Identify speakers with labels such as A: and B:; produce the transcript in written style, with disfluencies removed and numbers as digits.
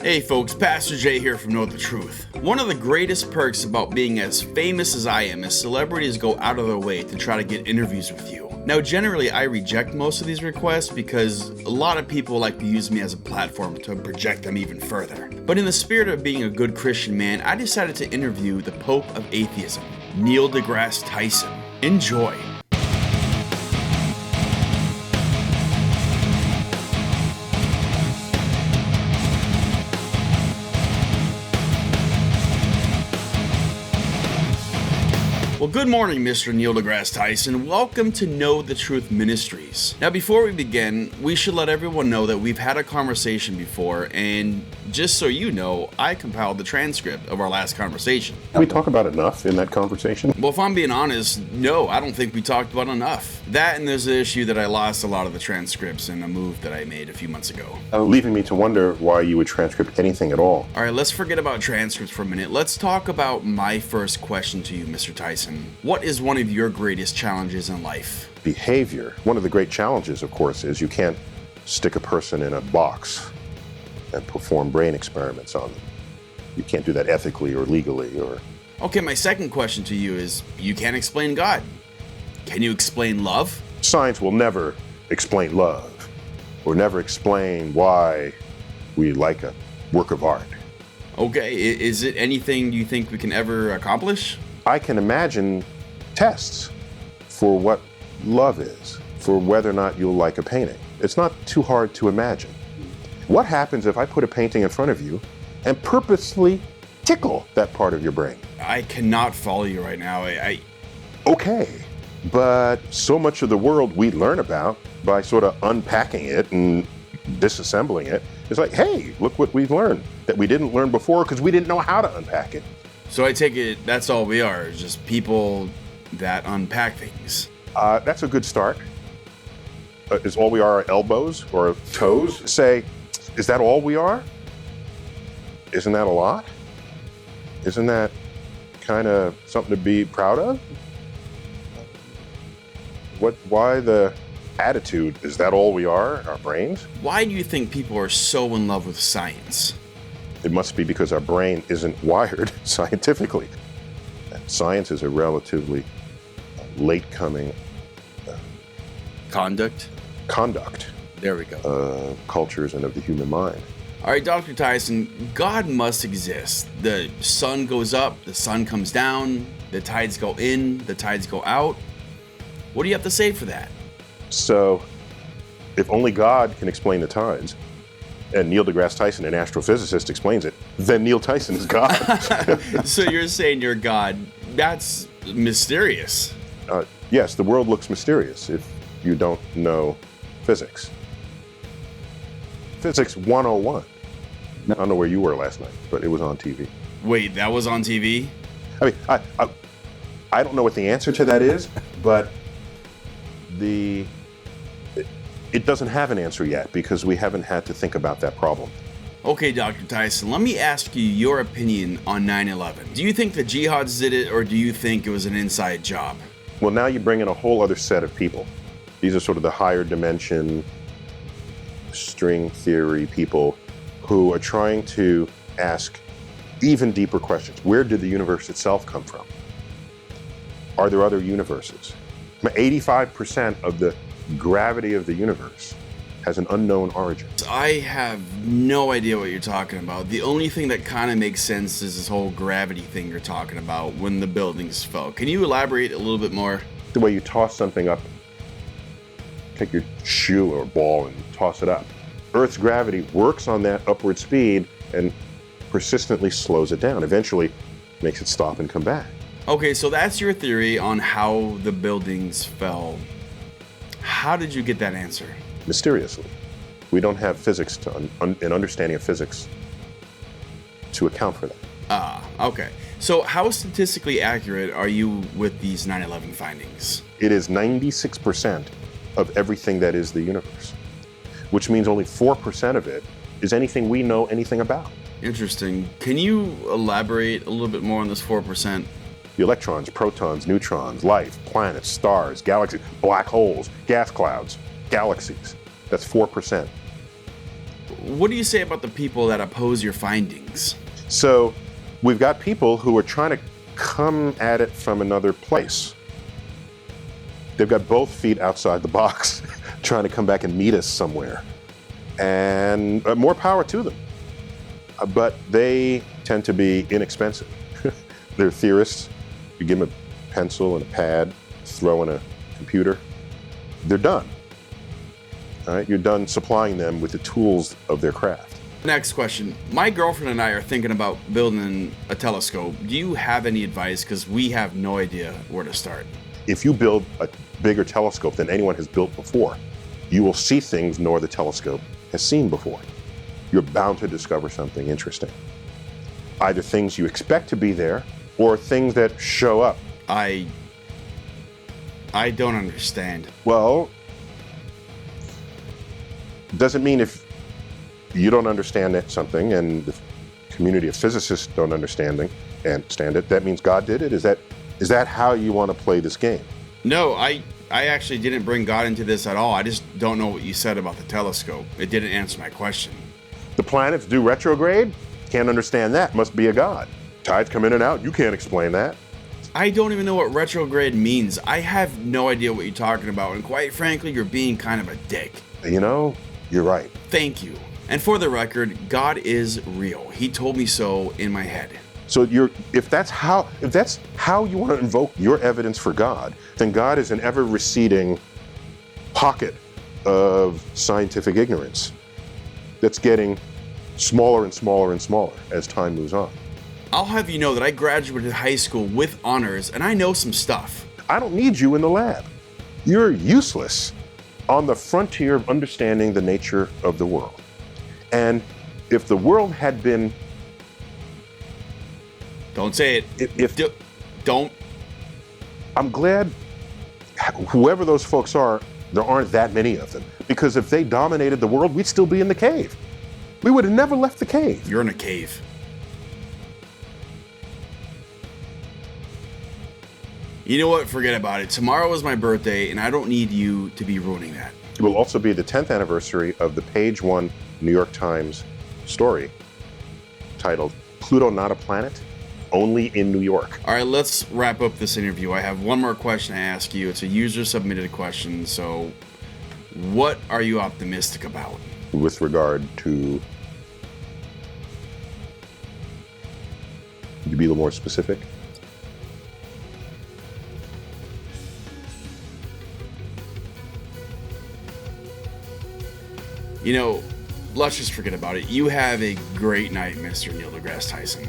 A: Hey folks, Pastor Jay here from Know the Truth. One of the greatest perks about being as famous as I am is celebrities go out of their way to try to get interviews with you. Now generally I reject most of these requests because a lot of people like to use me as a platform to project them even further. But in the spirit of being a good Christian man, I decided to interview the Pope of Atheism, Neil DeGrasse Tyson. Enjoy. Well, good morning, Mr. Neil deGrasse Tyson. Welcome to Know the Truth Ministries. Now, before we begin, we should let everyone know that we've had a conversation before, and just so you know, I compiled the transcript of our last conversation.
B: Did we talk about enough in that conversation?
A: Well, if I'm being honest, no, I don't think we talked about enough. That and there's the issue that I lost a lot of the transcripts in a move that I made a few months ago.
B: Leaving me to wonder why you would transcript anything at all.
A: All right, let's forget about transcripts for a minute. Let's talk about my first question to you, Mr. Tyson. What is one of your greatest challenges in life?
B: Behavior. One of the great challenges, of course, is you can't stick a person in a box and perform brain experiments on them. You can't do that ethically or legally or...
A: Okay, my second question to you is, you can't explain God. Can you explain love?
B: Science will never explain love or never explain why we like a work of art.
A: Okay, is it anything you think we can ever accomplish?
B: I can imagine tests for what love is, for whether or not you'll like a painting. It's not too hard to imagine. What happens if I put a painting in front of you and purposely tickle that part of your brain?
A: I cannot follow you right now.
B: Okay, but so much of the world we learn about by sort of unpacking it and disassembling it. It's like, hey, look what we've learned that we didn't learn before because we didn't know how to unpack it.
A: So I take it that's all we are, just people that unpack things.
B: That's a good start. Is all we are our elbows or toes? Say, is that all we are? Isn't that a lot? Isn't that kind of something to be proud of? Why the attitude? Is that all we are, our brains?
A: Why do you think people are so in love with science?
B: It must be because our brain isn't wired scientifically. Science is a relatively late-coming
A: Conduct. There we go.
B: Cultures and of the human mind.
A: All right, Dr. Tyson, God must exist. The sun goes up, the sun comes down, the tides go in, the tides go out. What do you have to say for that?
B: So, if only God can explain the tides, and Neil deGrasse Tyson, an astrophysicist, explains it, then Neil Tyson is God.
A: So you're saying you're God. That's mysterious.
B: Yes, the world looks mysterious if you don't know physics. Physics 101. I don't know where you were last night, but it was on TV.
A: Wait, that was on TV?
B: I mean, I don't know what the answer to that is, but it doesn't have an answer yet because we haven't had to think about that problem.
A: Okay, Dr. Tyson, let me ask you your opinion on 9/11. Do you think the jihads did it, or do you think it was an inside job?
B: Well, now you bring in a whole other set of people. These are sort of the higher dimension string theory people who are trying to ask even deeper questions. Where did the universe itself come from? Are there other universes? 85% of the gravity of the universe has an unknown origin.
A: I have no idea what you're talking about. The only thing that kind of makes sense is this whole gravity thing you're talking about when the buildings fell. Can you elaborate a little bit more?
B: The way you toss something up, take your shoe or ball and toss it up. Earth's gravity works on that upward speed and persistently slows it down. Eventually makes it stop and come back.
A: Okay, so that's your theory on how the buildings fell. How did you get that answer?
B: Mysteriously. We don't have physics an understanding of physics to account for that.
A: Okay. So how statistically accurate are you with these 9/11 findings?
B: It is 96% of everything that is the universe, which means only 4% of it is anything we know anything about.
A: Interesting. Can you elaborate a little bit more on this 4%?
B: The electrons, protons, neutrons, life, planets, stars, galaxies, black holes, gas clouds, galaxies. That's 4%.
A: what do you say about the people that oppose your findings?
B: So we've got people who are trying to come at it from another place. They've got both feet outside the box, trying to come back and meet us somewhere. And more power to them. But they tend to be inexpensive. They're theorists. You give them a pencil and a pad, throw in a computer, they're done. All right, you're done supplying them with the tools of their craft.
A: Next question. My girlfriend and I are thinking about building a telescope. Do you have any advice? Because we have no idea where to start.
B: If you build a bigger telescope than anyone has built before, you will see things no other telescope has seen before. You're bound to discover something interesting. Either things you expect to be there, or things that show up.
A: I don't understand.
B: Well, doesn't mean if you don't understand something and the community of physicists don't understand it, that means God did it? Is that how you want to play this game?
A: No, I actually didn't bring God into this at all. I just don't know what you said about the telescope. It didn't answer my question.
B: The planets do retrograde? Can't understand that. Must be a God. Tides come in and out. You can't explain that.
A: I don't even know what retrograde means. I have no idea what you're talking about, and quite frankly, you're being kind of a dick.
B: You know, you're right.
A: Thank you. And for the record, God is real. He told me so in my head.
B: So if that's how you want to invoke your evidence for God, then God is an ever receding pocket of scientific ignorance that's getting smaller and smaller and smaller as time moves on.
A: I'll have you know that I graduated high school with honors, and I know some stuff.
B: I don't need you in the lab. You're useless on the frontier of understanding the nature of the world. And if the world had been...
A: Don't say it. Don't.
B: I'm glad whoever those folks are, there aren't that many of them. Because if they dominated the world, we'd still be in the cave. We would have never left the cave.
A: You're in a cave. You know what? Forget about it. Tomorrow is my birthday, and I don't need you to be ruining that.
B: It will also be the 10th anniversary of the page 1 New York Times story titled, Pluto Not a Planet? Only in New York.
A: All right, let's wrap up this interview. I have one more question to ask you. It's a user-submitted question, so what are you optimistic about?
B: With regard to... Could you be a little more specific?
A: You know, let's just forget about it. You have a great night, Mr. Neil deGrasse Tyson.